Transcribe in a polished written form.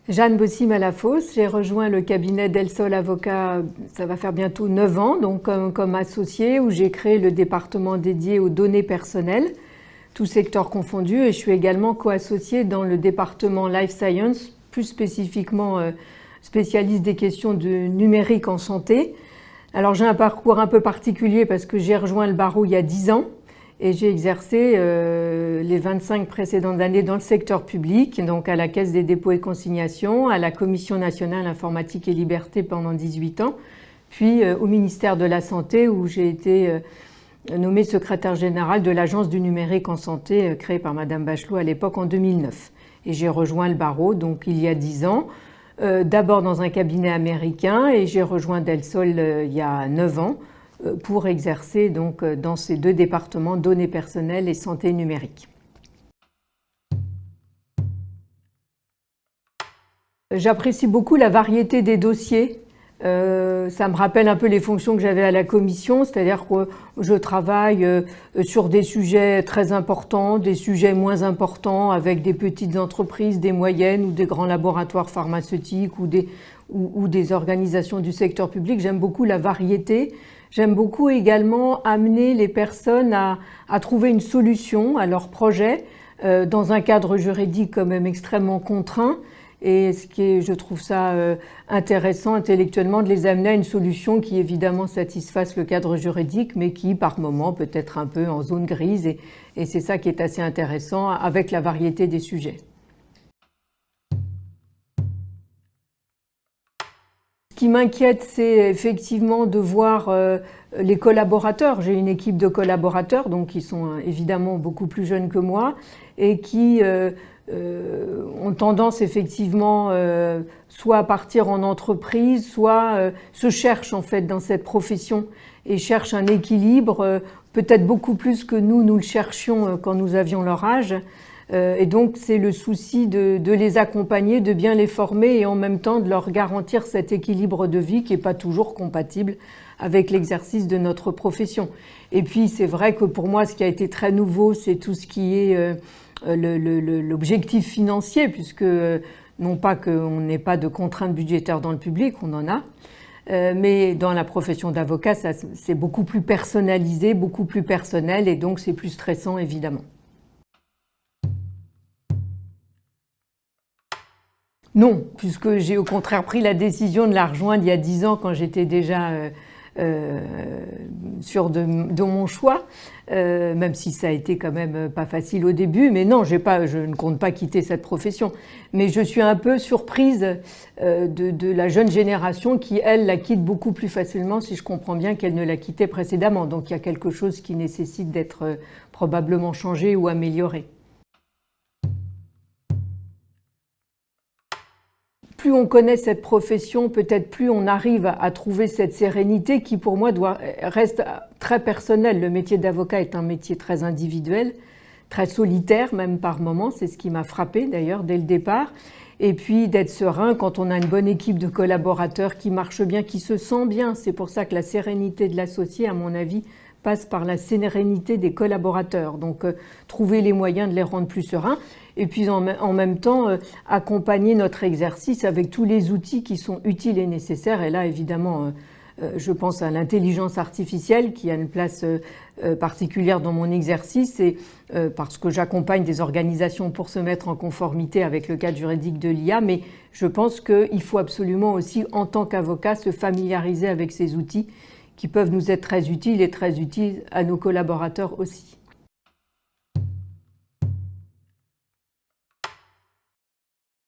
Jeanne Bossy-Malafosse, j'ai rejoint le cabinet Del Sol Avocat, ça va faire bientôt 9 ans, donc comme associée, où j'ai créé le département dédié aux données personnelles, tous secteurs confondus, et je suis également co-associée dans le département Life Science, plus spécifiquement spécialiste des questions de numérique en santé. Alors j'ai un parcours un peu particulier parce que j'ai rejoint le barreau il y a 10 ans, et j'ai exercé les 25 précédentes années dans le secteur public, donc à la Caisse des dépôts et consignations, à la Commission nationale informatique et liberté pendant 18 ans, puis au ministère de la Santé où j'ai été nommée secrétaire générale de l'Agence du numérique en santé créée par Madame Bachelot à l'époque en 2009. Et j'ai rejoint le barreau donc il y a 10 ans, d'abord dans un cabinet américain et j'ai rejoint Del Sol il y a 9 ans, pour exercer donc dans ces deux départements, données personnelles et santé numérique. J'apprécie beaucoup la variété des dossiers. Ça me rappelle un peu les fonctions que j'avais à la commission, c'est-à-dire que je travaille sur des sujets très importants, des sujets moins importants, avec des petites entreprises, des moyennes ou des grands laboratoires pharmaceutiques ou des organisations du secteur public. J'aime beaucoup la variété. J'aime beaucoup également amener les personnes à trouver une solution à leur projet dans un cadre juridique quand même extrêmement contraint. Et je trouve ça intéressant intellectuellement de les amener à une solution qui évidemment satisfasse le cadre juridique, mais qui par moment peut être un peu en zone grise. Et c'est ça qui est assez intéressant avec la variété des sujets. Ce qui m'inquiète, c'est effectivement de voir les collaborateurs. J'ai une équipe de collaborateurs, donc qui sont évidemment beaucoup plus jeunes que moi et qui ont tendance effectivement soit à partir en entreprise, soit se cherchent en fait dans cette profession et cherchent un équilibre, peut-être beaucoup plus que nous le cherchions quand nous avions leur âge. Et donc c'est le souci de les accompagner, de bien les former et en même temps de leur garantir cet équilibre de vie qui n'est pas toujours compatible avec l'exercice de notre profession. Et puis c'est vrai que pour moi ce qui a été très nouveau, c'est tout ce qui est l'objectif financier, puisque non pas qu'on n'ait pas de contraintes budgétaires dans le public, on en a, mais dans la profession d'avocat, c'est beaucoup plus personnalisé, beaucoup plus personnel et donc c'est plus stressant évidemment. Non, puisque j'ai au contraire pris la décision de la rejoindre il y a 10 ans quand j'étais déjà sûre de mon choix, même si ça a été quand même pas facile au début. Mais non, je ne compte pas quitter cette profession. Mais je suis un peu surprise de la jeune génération qui, elle, la quitte beaucoup plus facilement, si je comprends bien qu'elle ne la quittait précédemment. Donc il y a quelque chose qui nécessite d'être probablement changé ou amélioré. Plus on connaît cette profession, peut-être plus on arrive à trouver cette sérénité qui, pour moi, reste très personnelle. Le métier d'avocat est un métier très individuel, très solitaire même par moments. C'est ce qui m'a frappée d'ailleurs dès le départ. Et puis d'être serein quand on a une bonne équipe de collaborateurs qui marche bien, qui se sent bien. C'est pour ça que la sérénité de l'associé, à mon avis, passe par la sérénité des collaborateurs. Donc trouver les moyens de les rendre plus sereins. Et puis en même temps accompagner notre exercice avec tous les outils qui sont utiles et nécessaires. Et là, évidemment, je pense à l'intelligence artificielle qui a une place particulière dans mon exercice et parce que j'accompagne des organisations pour se mettre en conformité avec le cadre juridique de l'IA. Mais je pense qu'il faut absolument aussi, en tant qu'avocat, se familiariser avec ces outils qui peuvent nous être très utiles et très utiles à nos collaborateurs aussi.